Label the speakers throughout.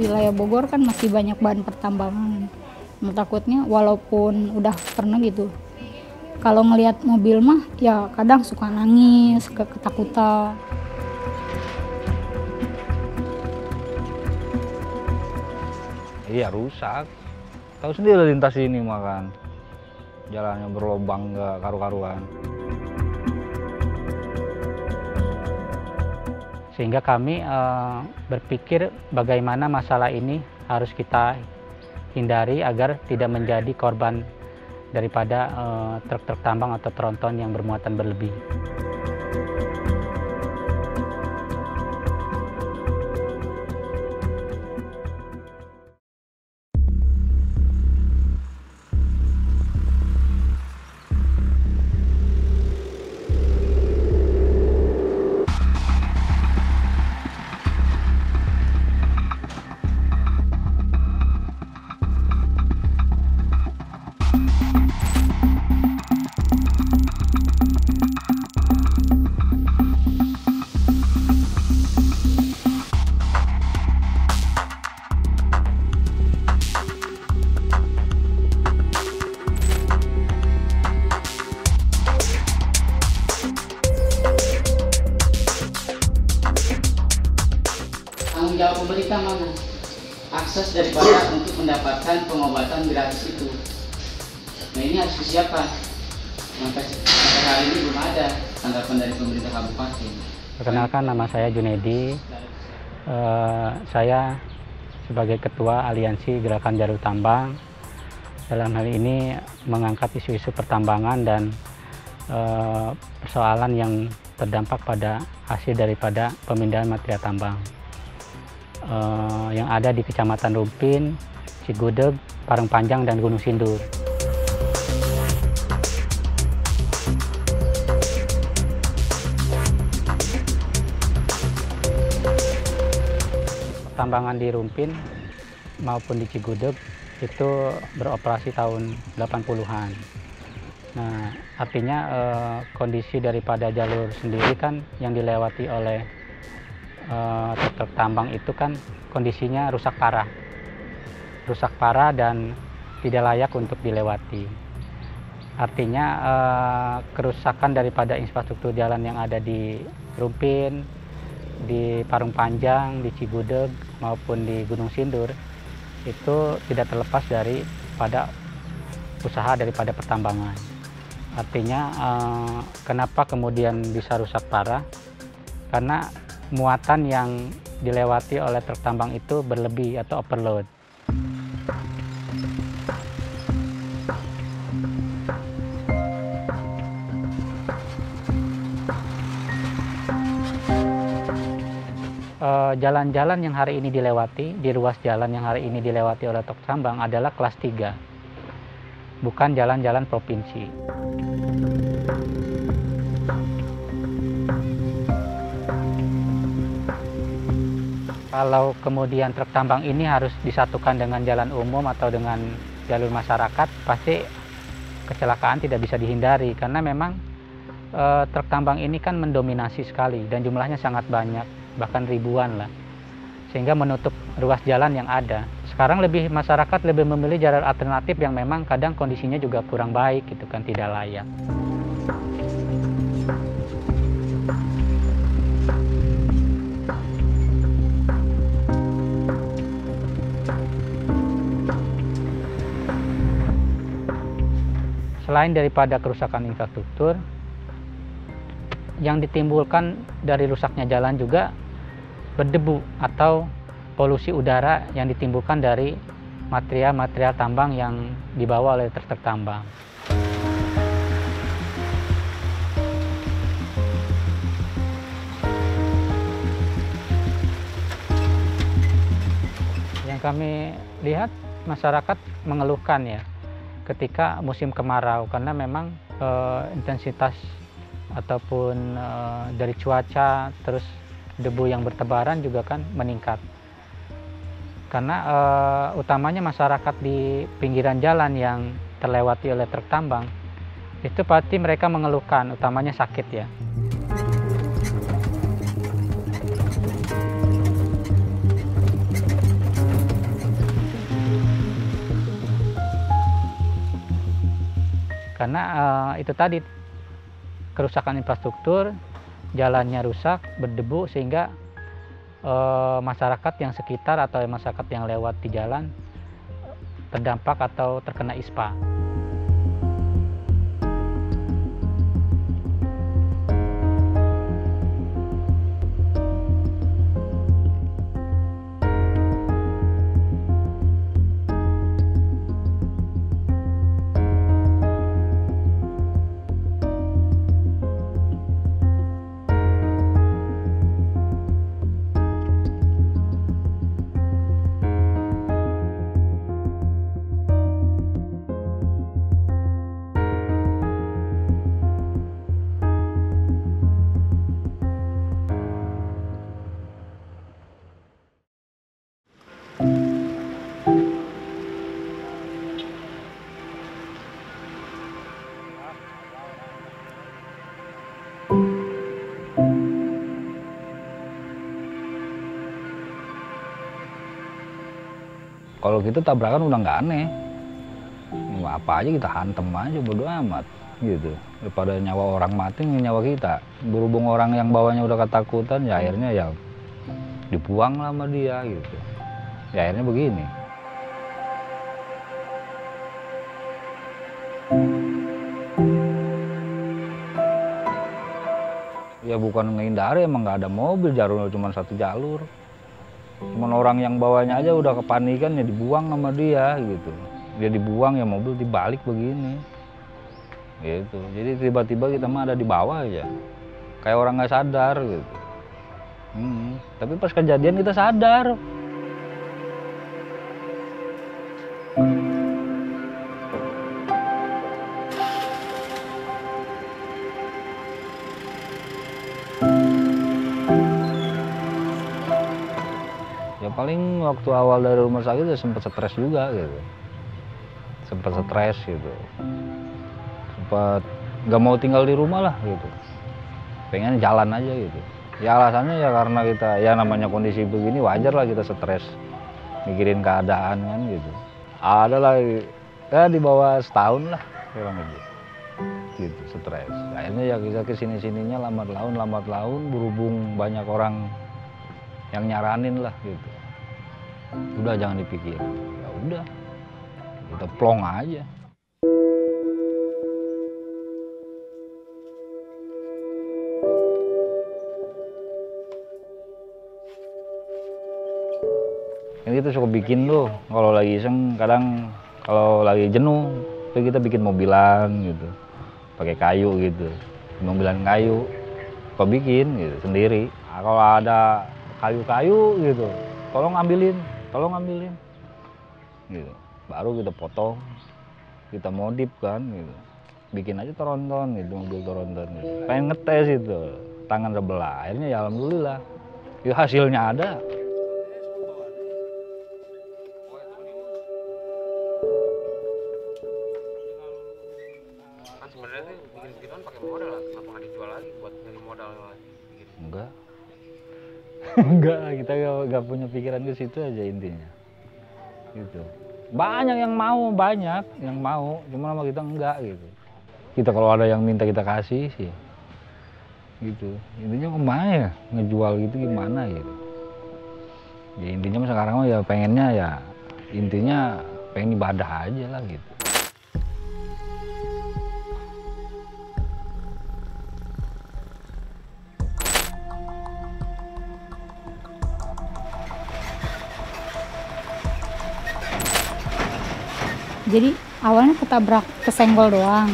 Speaker 1: wilayah Bogor kan masih banyak bahan pertambangan. Nah, takutnya walaupun udah pernah gitu, kalau ngelihat mobil mah ya kadang suka nangis, ketakutan.
Speaker 2: Iya rusak. Tahu sendiri lintas ini makan. Jalannya berlobang nggak karu-karuan.
Speaker 3: Sehingga kami berpikir bagaimana masalah ini harus kita hindari agar tidak menjadi korban daripada truk-truk tambang atau tronton yang bermuatan berlebih.
Speaker 4: Tanggung jawab pemerintah mana? Akses daripada untuk mendapatkan pengobatan gratis itu. Nah ini harus disiapkan. Sampai hari ini belum ada tanggapan dari pemerintah kabupaten.
Speaker 3: Perkenalkan, nama saya Junedi. Saya sebagai Ketua Aliansi Gerakan Jalur Tambang. Dalam hal ini mengangkat isu-isu pertambangan dan persoalan yang terdampak pada hasil daripada pemindahan material tambang. Yang ada di Kecamatan Rumpin, Cigudeg, Parengpanjang, dan Gunung Sindur. Pertambangan di Rumpin maupun di Cigudeg itu beroperasi tahun 80-an. Nah, artinya kondisi daripada jalur sendiri kan yang dilewati oleh truk tambang itu kan kondisinya rusak parah dan tidak layak untuk dilewati. Artinya kerusakan daripada infrastruktur jalan yang ada di Rumpin, di Parengpanjang, di Cigudeg maupun di Gunung Sindur itu tidak terlepas daripada usaha daripada pertambangan. Artinya kenapa kemudian bisa rusak parah? Karena muatan yang dilewati oleh truk tambang itu berlebih atau overload. Jalan-jalan yang hari ini dilewati, di ruas jalan yang hari ini dilewati oleh truk tambang adalah kelas 3, bukan jalan-jalan provinsi. Kalau kemudian truk tambang ini harus disatukan dengan jalan umum atau dengan jalur masyarakat, pasti kecelakaan tidak bisa dihindari karena memang truk tambang ini kan mendominasi sekali dan jumlahnya sangat banyak, bahkan ribuan lah, sehingga menutup ruas jalan yang ada. Sekarang masyarakat lebih memilih jalur alternatif yang memang kadang kondisinya juga kurang baik gitu kan, tidak layak. Selain daripada kerusakan infrastruktur, yang ditimbulkan dari rusaknya jalan juga berdebu atau polusi udara yang ditimbulkan dari material-material tambang yang dibawa oleh truk tambang. Yang kami lihat masyarakat mengeluhkan ya ketika musim kemarau karena memang intensitas ataupun dari cuaca terus debu yang bertebaran juga kan meningkat. Karena utamanya masyarakat di pinggiran jalan yang terlewati oleh truk tambang itu pasti mereka mengeluhkan utamanya sakit ya. Karena itu tadi, kerusakan infrastruktur, jalannya rusak, berdebu, sehingga masyarakat yang sekitar atau masyarakat yang lewat di jalan terdampak atau terkena ISPA.
Speaker 2: Kalau kita tabrakan udah nggak aneh, apa aja kita hantem aja, bodo amat gitu. Daripada nyawa orang mati nyawa kita. Berhubung orang yang bawahnya udah ketakutan, ya akhirnya ya dibuang lah sama dia gitu. Ya akhirnya begini. Ya bukan menghindari, emang nggak ada mobil, jalurnya cuma satu jalur. Cuman orang yang bawahnya aja udah kepanikan, ya dibuang sama dia gitu. Dia dibuang, ya mobil dibalik begini gitu. Jadi tiba-tiba kita mah ada di bawah aja, kayak orang nggak sadar gitu. Tapi pas kejadian kita sadar. Ya paling waktu awal dari rumah sakit ya sempat stres juga gitu. Sempat stres gitu. Sempat nggak mau tinggal di rumah lah gitu. Pengen jalan aja gitu. Ya alasannya ya karena kita, ya namanya kondisi begini wajar lah kita stres. Mikirin keadaan kan gitu. Ada lah ya di bawah setahun lah kurang lebih. Gitu stres. Akhirnya ya kita kesini-sininya lambat laun berhubung banyak orang yang nyaranin lah gitu. Udah jangan dipikir, ya udah kita plong aja. Kan kita suka bikin tuh kalau lagi iseng, kadang kalau lagi jenuh tuh kita bikin mobilan gitu, pakai kayu gitu, mobilan kayu, suka bikin gitu sendiri. Nah, kalau ada kayu-kayu gitu, tolong ambilin gitu. Baru kita potong, kita modif kan gitu, bikin aja tronton gitu, mobil tronton gitu. Pengen ngetes itu tangan sebelah, akhirnya ya alhamdulillah ya hasilnya ada.
Speaker 5: Kan sebenarnya bikin begituan pakai modal lah, kenapa nggak dijual lagi buat nyari modal lagi?
Speaker 2: Enggak. Enggak, kita nggak punya pikiran ke situ aja intinya. Gitu. Banyak yang mau, cuma sama kita enggak gitu. Kita kalau ada yang minta kita kasih sih. Gitu. Intinya kemana ya ngejual gitu gimana gitu. Ya intinya sekarang mah ya pengennya ya intinya pengen ibadah aja lah gitu.
Speaker 1: Jadi awalnya ketabrak, kesenggol doang.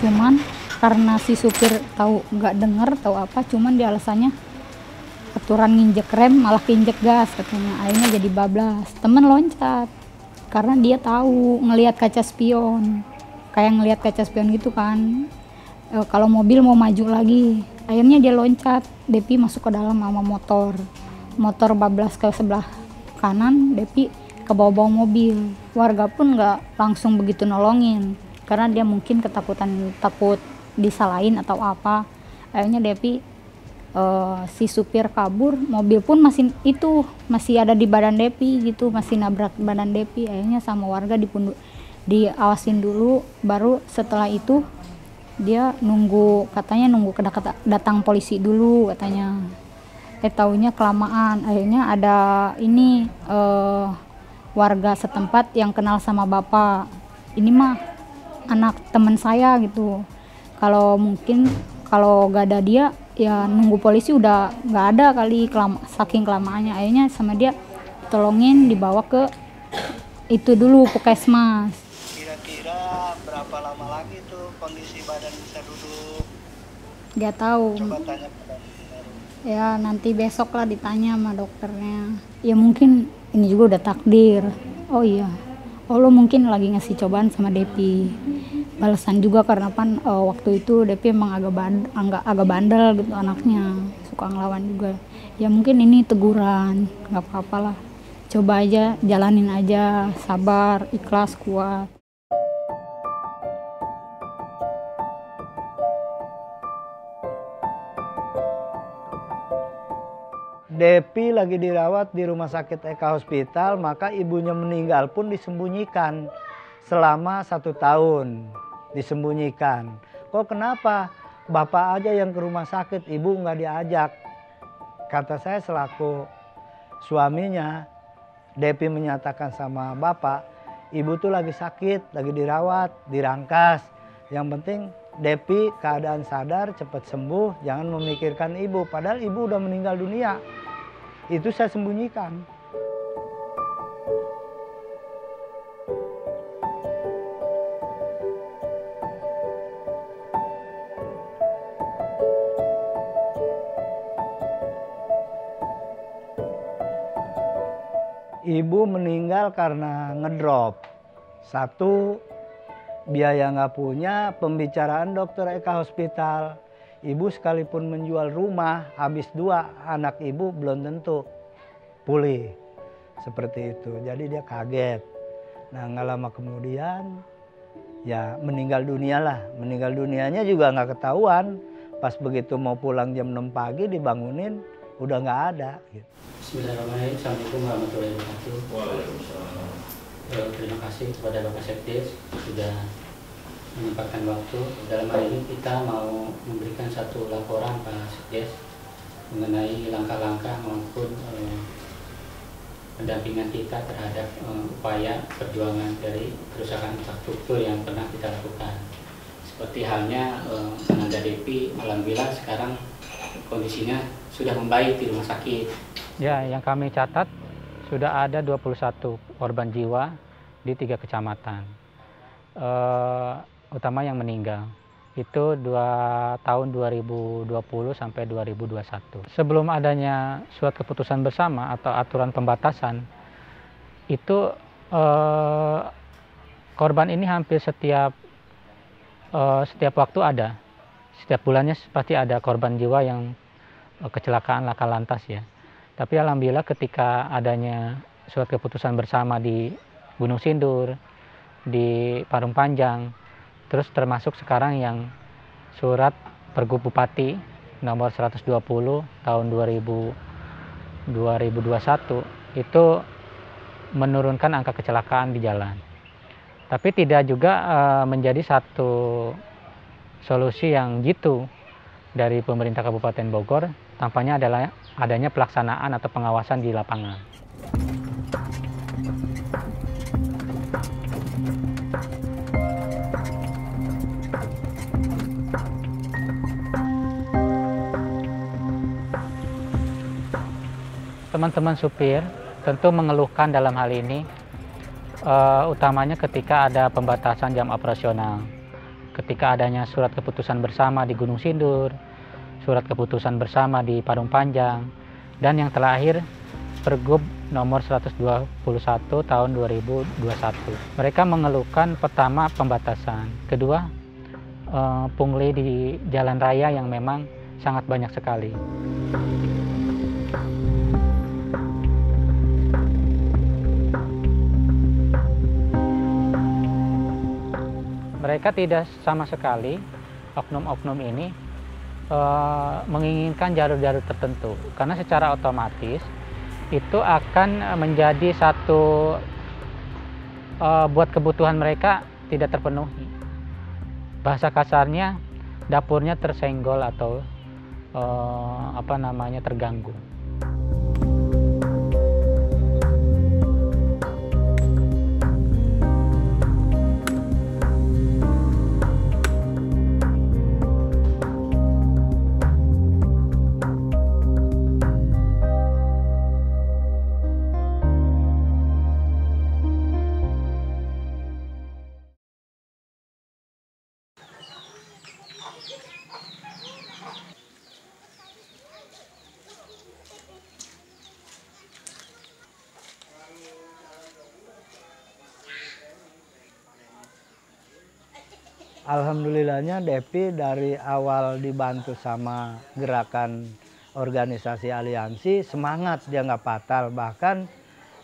Speaker 1: Cuman karena si supir tahu nggak denger tahu apa, cuman dia alasannya aturan nginjek rem malah keinjek gas katanya. Akhirnya jadi bablas. Temen loncat karena dia tahu ngelihat kaca spion, kayak ngelihat kaca spion gitu kan. Kalau mobil mau maju lagi, akhirnya dia loncat. Depi masuk ke dalam sama motor bablas ke sebelah kanan, Depi ke bawah mobil. Warga pun nggak langsung begitu nolongin karena dia mungkin ketakutan, takut disalahin atau apa. Akhirnya Depi si supir kabur, mobil pun masih ada di badan Depi gitu, masih nabrak badan Depi. Akhirnya sama warga diawasin dulu, baru setelah itu dia katanya nunggu datang polisi dulu katanya. Taunya kelamaan, akhirnya ada ini warga setempat yang kenal sama bapak, ini mah anak teman saya gitu. Kalau gak ada dia ya nunggu polisi udah nggak ada kali, saking kelamaannya. Akhirnya sama dia tolongin dibawa ke itu dulu puskesmas.
Speaker 6: Kira-kira berapa lama lagi tuh kondisi badan bisa duduk?
Speaker 1: Gak tahu.
Speaker 6: Coba tanya ke dokter.
Speaker 1: Ya nanti besok lah ditanya sama dokternya. Ya mungkin ini juga udah takdir. Oh iya, lo mungkin lagi ngasih cobaan sama Depi. Balasan juga karena waktu itu Depi emang agak bandel gitu anaknya, suka ngelawan juga. Ya mungkin ini teguran, nggak apa-apa lah. Coba aja, jalanin aja, sabar, ikhlas, kuat.
Speaker 6: Depi lagi dirawat di rumah sakit Eka Hospital, maka ibunya meninggal pun disembunyikan selama 1 tahun. Disembunyikan. Kok kenapa? Bapak aja yang ke rumah sakit, ibu nggak diajak. Kata saya selaku suaminya, Depi menyatakan sama bapak, ibu tuh lagi sakit, lagi dirawat, dirangkas. Yang penting Depi keadaan sadar, cepat sembuh, jangan memikirkan ibu. Padahal ibu udah meninggal dunia. Itu saya sembunyikan. Ibu meninggal karena ngedrop. 1, biaya nggak punya, pembicaraan dokter Eka Hospital. Ibu sekalipun menjual rumah, habis 2 anak ibu belum tentu pulih. Seperti itu, jadi dia kaget. Nah nggak lama kemudian ya meninggal dunia lah. Meninggal dunianya juga nggak ketahuan. Pas begitu mau pulang jam 6 pagi dibangunin, udah nggak ada. Gitu.
Speaker 3: Bismillahirrahmanirrahim. Assalamualaikum warahmatullahi wabarakatuh. Waalaikumsalam. Terima kasih kepada Bapak Sekdes sudah menyempatkan waktu. Dalam hal ini kita mau memberikan satu laporan Pak Sekdes mengenai langkah-langkah maupun pendampingan kita terhadap upaya perjuangan dari kerusakan infrastruktur yang pernah kita lakukan. Seperti halnya Ananda Depi, alhamdulillah sekarang kondisinya sudah membaik di rumah sakit. Ya, yang kami catat sudah ada 21 korban jiwa di 3 kecamatan. Utama yang meninggal itu tahun 2020 sampai 2021. Sebelum adanya surat keputusan bersama atau aturan pembatasan itu korban ini hampir setiap waktu ada, setiap bulannya pasti ada korban jiwa yang kecelakaan laka lantas ya. Tapi alhamdulillah ketika adanya surat keputusan bersama di Gunung Sindur, di Parung Panjang, terus termasuk sekarang yang surat Pergub Bupati nomor 120 tahun 2021 itu menurunkan angka kecelakaan di jalan. Tapi tidak juga menjadi satu solusi yang jitu dari pemerintah Kabupaten Bogor, tampaknya adalah adanya pelaksanaan atau pengawasan di lapangan. Teman-teman supir tentu mengeluhkan dalam hal ini utamanya ketika ada pembatasan jam operasional, ketika adanya surat keputusan bersama di Gunung Sindur, surat keputusan bersama di Parung Panjang, dan yang terakhir Pergub nomor 121 tahun 2021. Mereka mengeluhkan pertama pembatasan, kedua pungli di jalan raya yang memang sangat banyak sekali. Mereka tidak sama sekali, oknum-oknum ini menginginkan jalur-jalur tertentu, karena secara otomatis itu akan menjadi satu buat kebutuhan mereka tidak terpenuhi. Bahasa kasarnya dapurnya tersenggol atau terganggu.
Speaker 6: Alhamdulillahnya Depi dari awal dibantu sama gerakan organisasi aliansi, semangat, dia nggak fatal, bahkan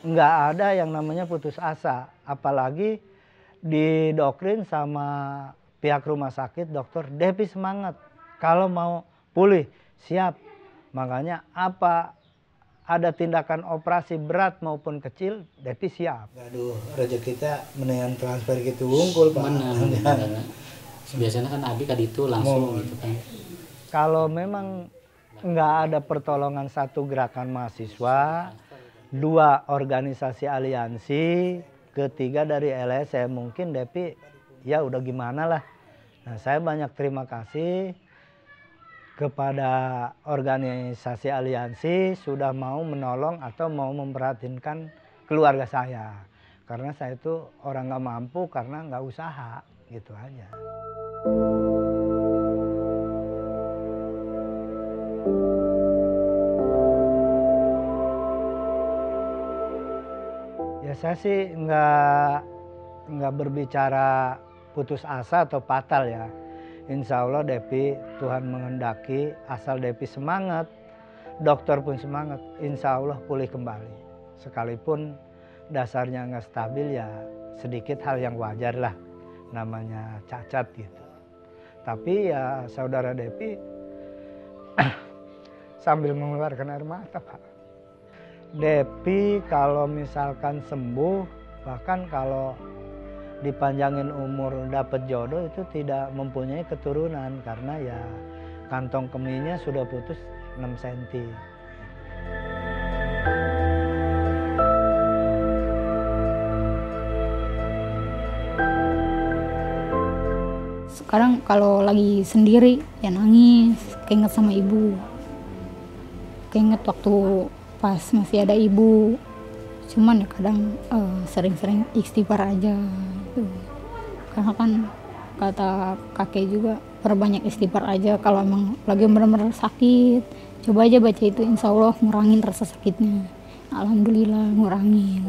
Speaker 6: nggak ada yang namanya putus asa. Apalagi didoktrin sama pihak rumah sakit, dokter, Depi semangat, kalau mau pulih siap. Makanya apa ada tindakan operasi berat maupun kecil, Depi siap.
Speaker 7: Aduh, rezeki kita mendingan transfer gitu unggul, Pak.
Speaker 8: Benar. Biasanya kan Abi itu langsung gitu kan.
Speaker 6: Kalau memang nggak ada pertolongan satu gerakan mahasiswa, dua organisasi aliansi, ketiga dari LSM, mungkin Depi ya udah gimana lah. Nah, saya banyak terima kasih kepada organisasi aliansi sudah mau menolong atau mau memperhatikan keluarga saya. Karena saya itu orang nggak mampu karena nggak usaha, gitu aja. Ya saya sih nggak berbicara putus asa atau fatal ya. Insya Allah Depi, Tuhan menghendaki, asal Depi semangat, dokter pun semangat, insya Allah pulih kembali. Sekalipun dasarnya nggak stabil ya sedikit hal yang wajar lah, namanya cacat gitu. Tapi ya saudara Depi sambil mengeluarkan air mata, Pak. Depi kalau misalkan sembuh, bahkan kalau dipanjangin umur dapat jodoh itu tidak mempunyai keturunan karena ya kantong kemihnya sudah putus 6 cm.
Speaker 1: Sekarang kalau lagi sendiri ya nangis, keinget sama ibu, keinget waktu pas masih ada ibu. Cuman ya kadang sering-sering istighfar aja gitu. Karena kan kata kakek juga perbanyak istighfar aja kalau emang lagi benar-benar sakit. Coba aja baca itu, insya Allah ngurangin rasa sakitnya. Alhamdulillah ngurangin.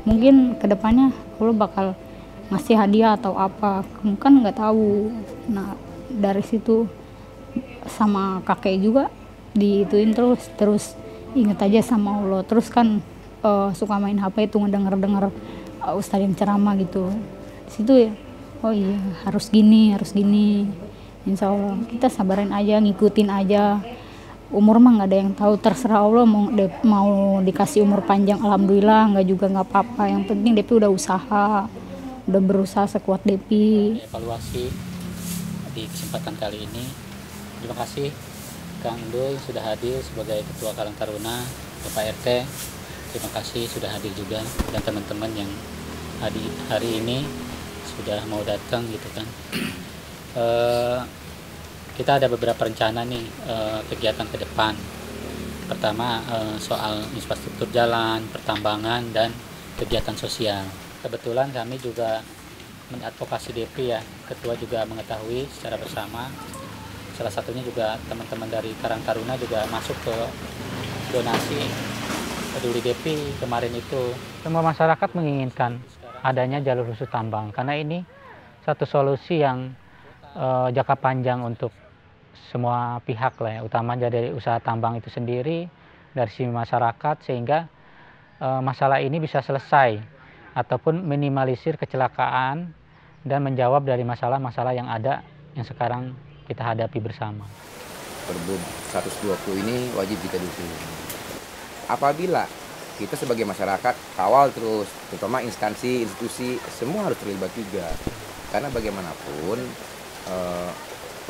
Speaker 1: Mungkin kedepannya Allah bakal ngasih hadiah atau apa, kamu kan nggak tahu. Nah dari situ sama kakek juga diituin terus inget aja sama Allah. Terus kan suka main HP itu ngedenger ustadz yang ceramah gitu. Di situ ya, oh iya harus gini. Insya Allah kita sabarin aja, ngikutin aja. Umur mah nggak ada yang tahu, terserah Allah mau dikasih umur panjang, alhamdulillah, nggak apa-apa. Yang penting Depi udah usaha, udah berusaha sekuat Depi.
Speaker 8: Evaluasi di kesempatan kali ini, terima kasih Kang Doy sudah hadir sebagai Ketua Karang Taruna, Bapak RT, terima kasih sudah hadir juga, dan teman-teman yang hari ini sudah mau datang gitu kan. Kita ada beberapa rencana nih kegiatan ke depan. Pertama soal infrastruktur jalan, pertambangan, dan kegiatan sosial. Kebetulan kami juga mengadvokasi Depi ya, ketua juga mengetahui secara bersama. Salah satunya juga teman-teman dari Karang Taruna juga masuk ke donasi peduli Depi kemarin itu.
Speaker 3: Semua masyarakat menginginkan adanya jalur khusus tambang karena ini satu solusi yang jangka panjang untuk semua pihak lah ya, utama dari usaha tambang itu sendiri, dari sisi masyarakat, sehingga masalah ini bisa selesai ataupun minimalisir kecelakaan dan menjawab dari masalah-masalah yang ada yang sekarang kita hadapi bersama.
Speaker 5: Pergub 120 ini wajib kita dukung. Apabila kita sebagai masyarakat kawal terus, terutama instansi, institusi, semua harus terlibat juga. Karena bagaimanapun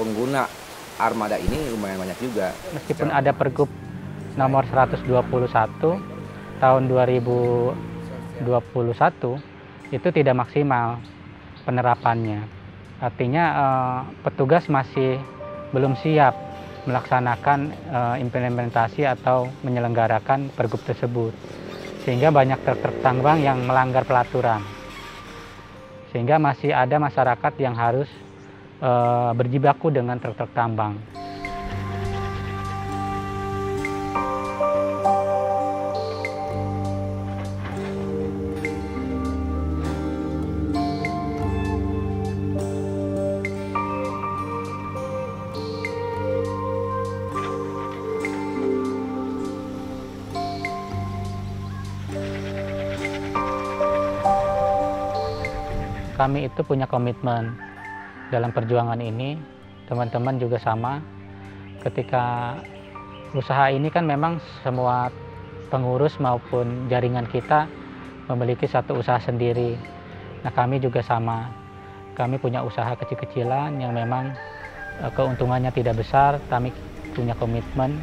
Speaker 5: pengguna armada ini lumayan banyak juga.
Speaker 3: Meskipun ada Pergub nomor 121 tahun 2021, itu tidak maksimal penerapannya. Artinya petugas masih belum siap melaksanakan implementasi atau menyelenggarakan pergub tersebut, sehingga banyak truk tambang yang melanggar pelaturan, sehingga masih ada masyarakat yang harus berjibaku dengan truk tambang. Kami itu punya komitmen dalam perjuangan ini, teman-teman juga sama. Ketika usaha ini kan memang semua pengurus maupun jaringan kita memiliki satu usaha sendiri. Nah, kami juga sama. Kami punya usaha kecil-kecilan yang memang keuntungannya tidak besar. Kami punya komitmen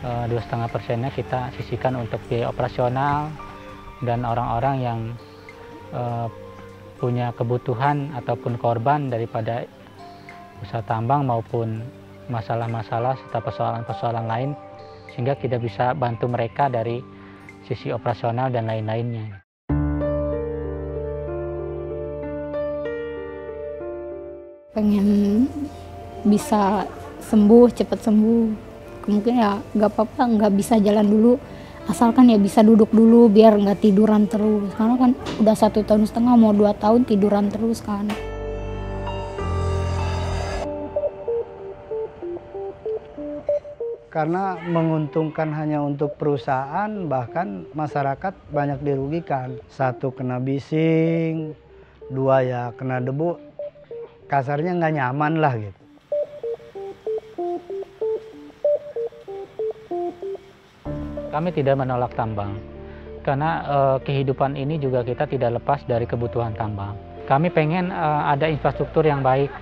Speaker 3: 2,5%-nya kita sisihkan untuk biaya operasional dan orang-orang yang punya kebutuhan ataupun korban daripada usaha tambang maupun masalah-masalah serta persoalan-persoalan lain, sehingga kita bisa bantu mereka dari sisi operasional dan lain-lainnya.
Speaker 1: Pengen bisa sembuh, cepat sembuh. Mungkin ya nggak apa-apa, nggak bisa jalan dulu, asalkan ya bisa duduk dulu biar nggak tiduran terus. Karena kan udah 1,5 tahun, mau 2 tahun tiduran terus kan.
Speaker 6: Karena menguntungkan hanya untuk perusahaan, bahkan masyarakat banyak dirugikan. 1 kena bising, 2 ya kena debu, kasarnya nggak nyaman lah gitu.
Speaker 3: Kami tidak menolak tambang, karena kehidupan ini juga kita tidak lepas dari kebutuhan tambang. Kami pengen ada infrastruktur yang baik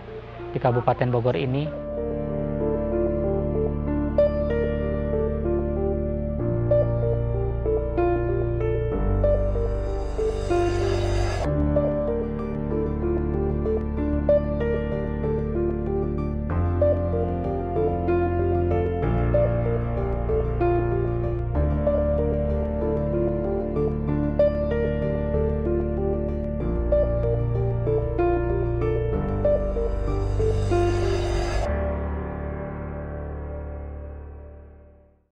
Speaker 3: di Kabupaten Bogor ini.